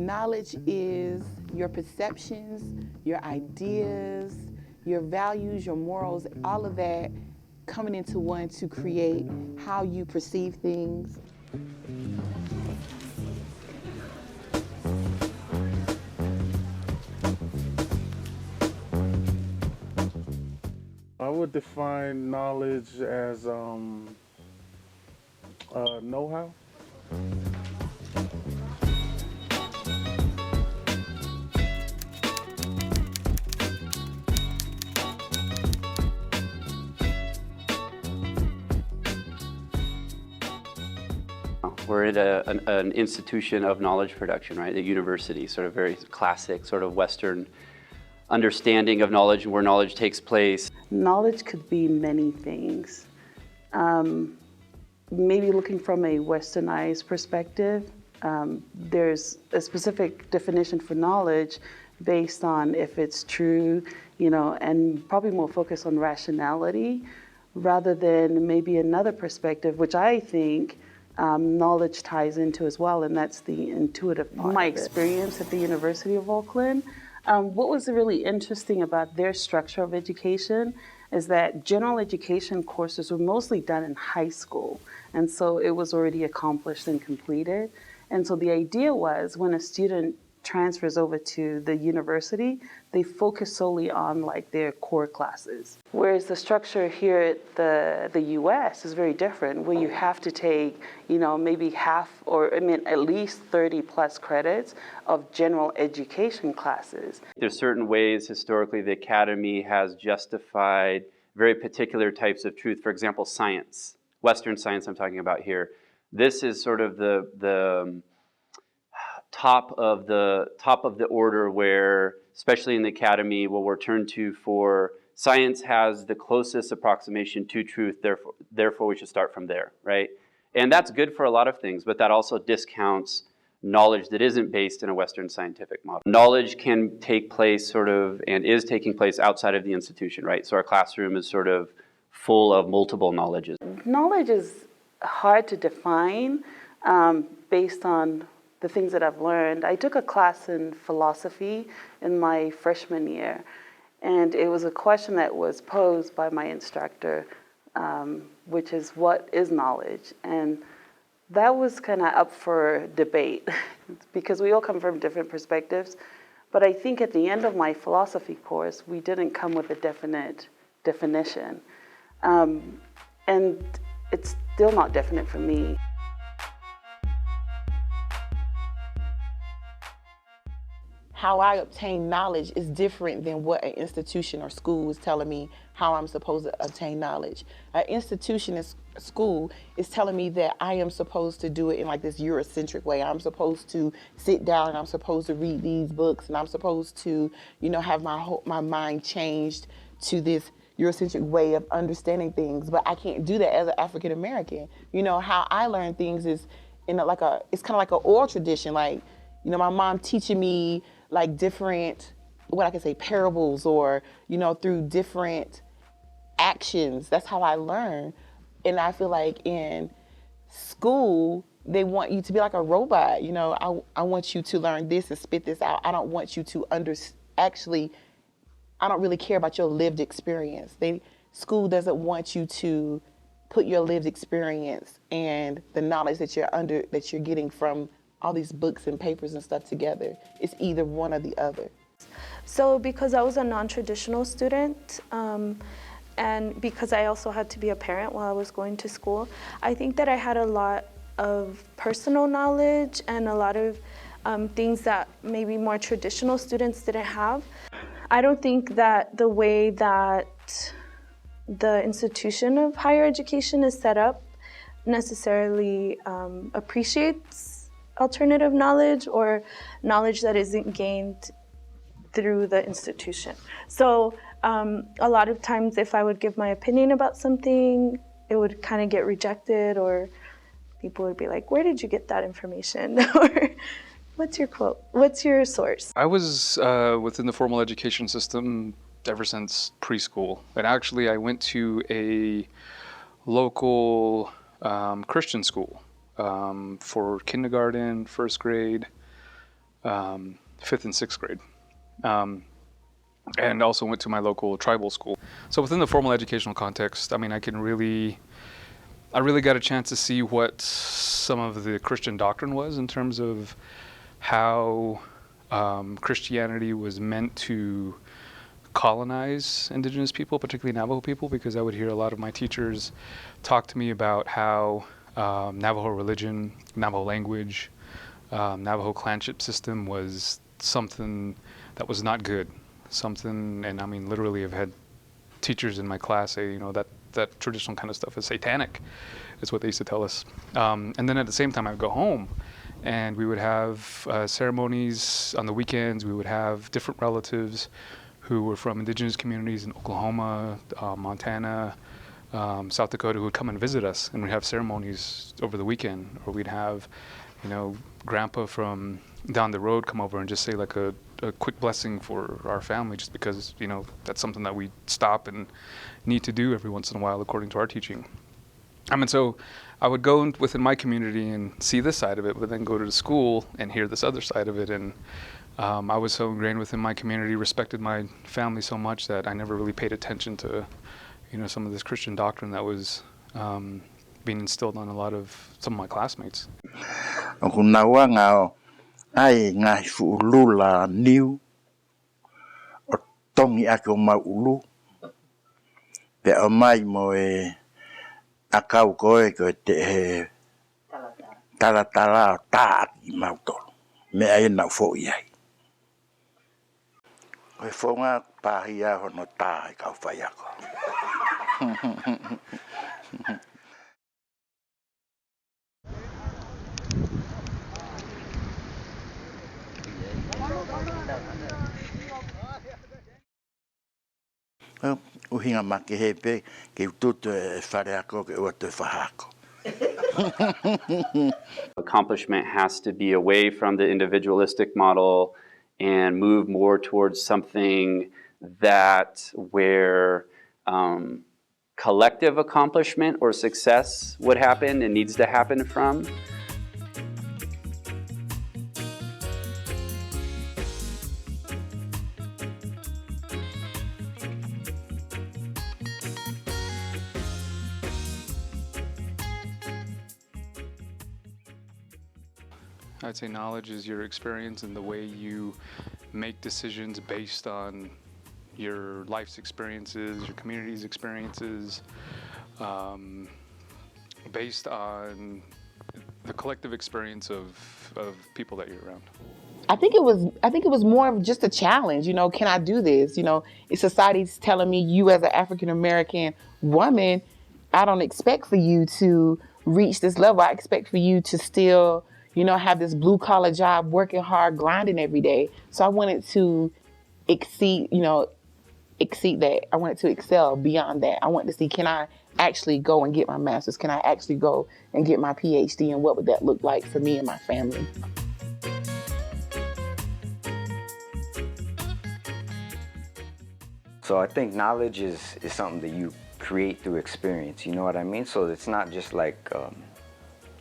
knowledge is your perceptions, your ideas, your values, your morals, all of that coming into one to create how you perceive things. I would define knowledge as know-how. We're at an institution of knowledge production, right? The university, sort of very classic, sort of Western understanding of knowledge and where knowledge takes place. Knowledge could be many things. Maybe looking from a westernized perspective, there's a specific definition for knowledge based on if it's true, and probably more focused on rationality rather than maybe another perspective, which I think knowledge ties into as well, and that's the intuitive part. My experience at the University of Auckland, what was really interesting about their structure of education is that general education courses were mostly done in high school, and so it was already accomplished and completed. And so the idea was when a student transfers over to the university, they focus solely on like their core classes. Whereas the structure here at the US is very different, where you have to take, maybe half or at least 30 plus credits of general education classes. There's certain ways historically the academy has justified very particular types of truth. For example, science, Western science I'm talking about here. This is sort of the top of the order where, especially in the academy, what we're turned to for science has the closest approximation to truth, therefore we should start from there, right? And that's good for a lot of things, but that also discounts knowledge that isn't based in a Western scientific model. Knowledge can take place and is taking place outside of the institution, right? So our classroom is sort of full of multiple knowledges. Knowledge is hard to define based on the things that I've learned. I took a class in philosophy in my freshman year, and it was a question that was posed by my instructor, which is, what is knowledge? And that was kind of up for debate because we all come from different perspectives. But I think at the end of my philosophy course, we didn't come with a definite definition. And it's still not definite for me. How I obtain knowledge is different than what an institution or school is telling me how I'm supposed to obtain knowledge. An institution and school is telling me that I am supposed to do it in like this Eurocentric way. I'm supposed to sit down and I'm supposed to read these books and I'm supposed to, have my mind changed to this Eurocentric way of understanding things. But I can't do that as an African American. How I learn things is it's kind of like an oral tradition. Like, my mom teaching me like different, parables or, through different actions. That's how I learn. And I feel like in school, they want you to be like a robot. I want you to learn this and spit this out. I don't want you to I don't really care about your lived experience. School doesn't want you to put your lived experience and the knowledge that you're getting from all these books and papers and stuff together. It's either one or the other. So because I was a non-traditional student, and because I also had to be a parent while I was going to school, I think that I had a lot of personal knowledge and a lot of things that maybe more traditional students didn't have. I don't think that the way that the institution of higher education is set up necessarily appreciates alternative knowledge or knowledge that isn't gained through the institution. So a lot of times if I would give my opinion about something, it would kind of get rejected, or people would be like, where did you get that information? Or what's your quote? What's your source? I was within the formal education system ever since preschool. And actually I went to a local Christian school for kindergarten, first grade, 5th and 6th grade. And also went to my local tribal school. So within the formal educational context, I mean, I really got a chance to see what some of the Christian doctrine was in terms of how Christianity was meant to colonize indigenous people, particularly Navajo people, because I would hear a lot of my teachers talk to me about how Navajo religion, Navajo language, Navajo clanship system was something that was not good. Something, and I mean, literally, I've had teachers in my class say, that traditional kind of stuff is satanic, is what they used to tell us. And then at the same time, I would go home, and we would have ceremonies on the weekends. We would have different relatives who were from indigenous communities in Oklahoma, Montana, South Dakota, who would come and visit us, and we'd have ceremonies over the weekend, or we'd have, grandpa from down the road come over and just say like a quick blessing for our family, just because, that's something that we stop and need to do every once in a while according to our teaching. So I would go within my community and see this side of it, but then go to the school and hear this other side of it. And I was so ingrained within my community, respected my family so much that I never really paid attention to, some of this Christian doctrine that was being instilled on some of my classmates. Ai ngai fuulula niu o tongi ako maulu pe o mai mo e akau koe ko te he tala ta i mauto me ai na fo iai o fonga pahia hono ta ka fai ako uhinga make hepe ke tutu e whare ako ke ua te whahako. Accomplishment has to be away from the individualistic model and move more towards something where collective accomplishment or success would happen and needs to happen from. I'd say knowledge is your experience and the way you make decisions based on your life's experiences, your community's experiences, based on the collective experience of people that you're around. I think it was more of just a challenge. Can I do this? If society's telling me, you as an African American woman, I don't expect for you to reach this level. I expect for you to still, have this blue collar job, working hard, grinding every day. So I wanted to exceed that. I wanted to excel beyond that. I wanted to see, can I actually go and get my master's? Can I actually go and get my PhD? And what would that look like for me and my family? So I think knowledge is something that you create through experience, you know what I mean? So it's not just like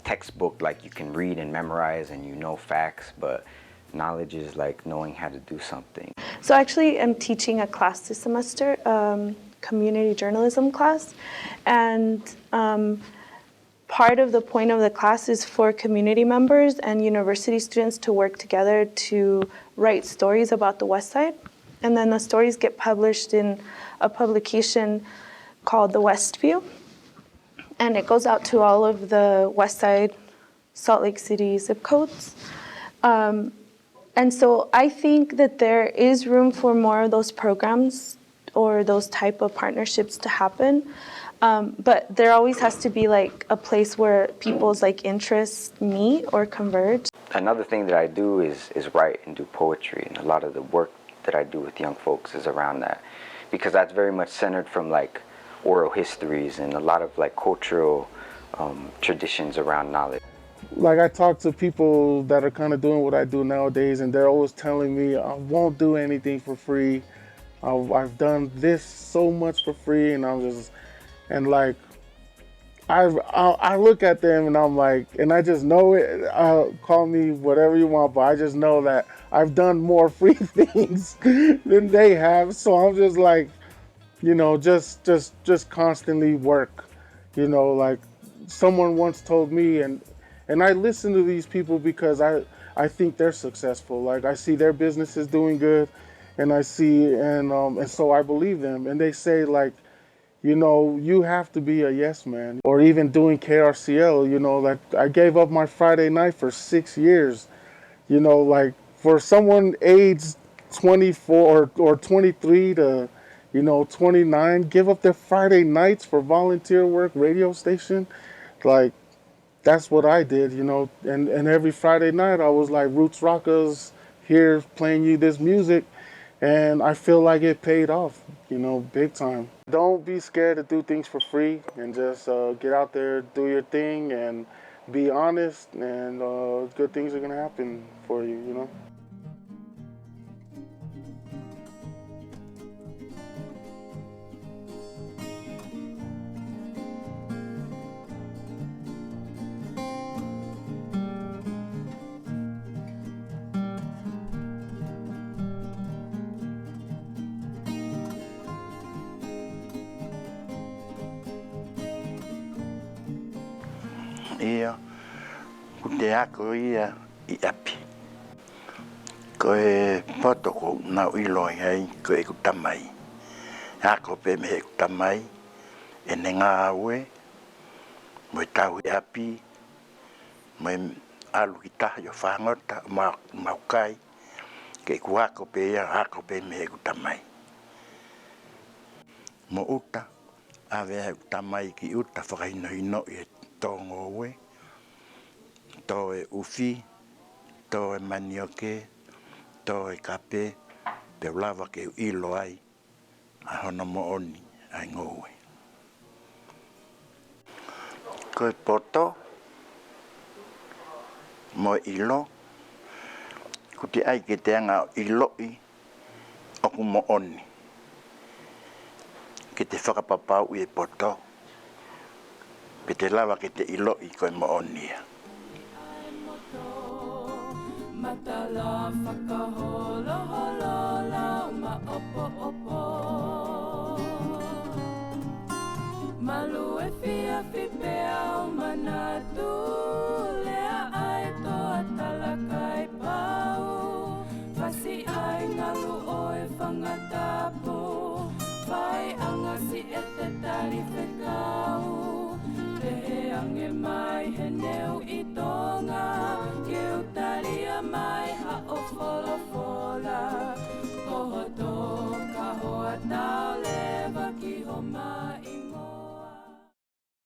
textbook, like you can read and memorize and facts, but knowledge is like knowing how to do something. So actually I'm teaching a class this semester, community journalism class, and part of the point of the class is for community members and university students to work together to write stories about the West Side. And then the stories get published in a publication called The West View. And it goes out to all of the West Side, Salt Lake City zip codes. And so I think that there is room for more of those programs or those type of partnerships to happen. But there always has to be like a place where people's interests meet or converge. Another thing that I do is write and do poetry, and a lot of the work that I do with young folks is around that, because that's very much centered from oral histories and a lot of cultural traditions around knowledge. I talk to people that are kind of doing what I do nowadays, and they're always telling me I won't do anything for free. I've done this so much for free, and I look at them and I'm like, and I just know it. Call me whatever you want, but I just know that I've done more free things than they have. So I'm just like, just constantly work. Like someone once told me, and I listen to these people because I think they're successful. Like I see their businesses doing good, and I see and so I believe them. And they say like, you have to be a yes man. Or even doing KRCL, like I gave up my Friday night for 6 years. Like for someone aged 24 or 23 to, 29, give up their Friday nights for volunteer work, radio station. Like that's what I did, and every Friday night I was like, Roots Rockers here playing you this music. And I feel like it paid off, big time. Don't be scared to do things for free and just get out there, do your thing, and be honest, and good things are going to happen for you, Ia, kute ako ia I api. Ko e potoko na uiloi hei ko e kutamai. Ako pe me he kutamai e nenga aue mo tau I api mo alu ki taha yo whangota maukai ke kuako pe ia ako pe me he kutamai. Mo uta ave he kutamai ki uta whakaino I tongo we. To e ufi, to e manioke, to e kape, pe lava ke ilo ai, a hono mo oni, ai ngowe. Ko e poto, mo ilo, kuti ai ke te anga iloi, oku mo oni. Ke te whakapapau I e poto, pe te lava ke te iloi ko e mo oni. Matala whakaholo holo la ma opo opo Malu e fia fi pea o manatu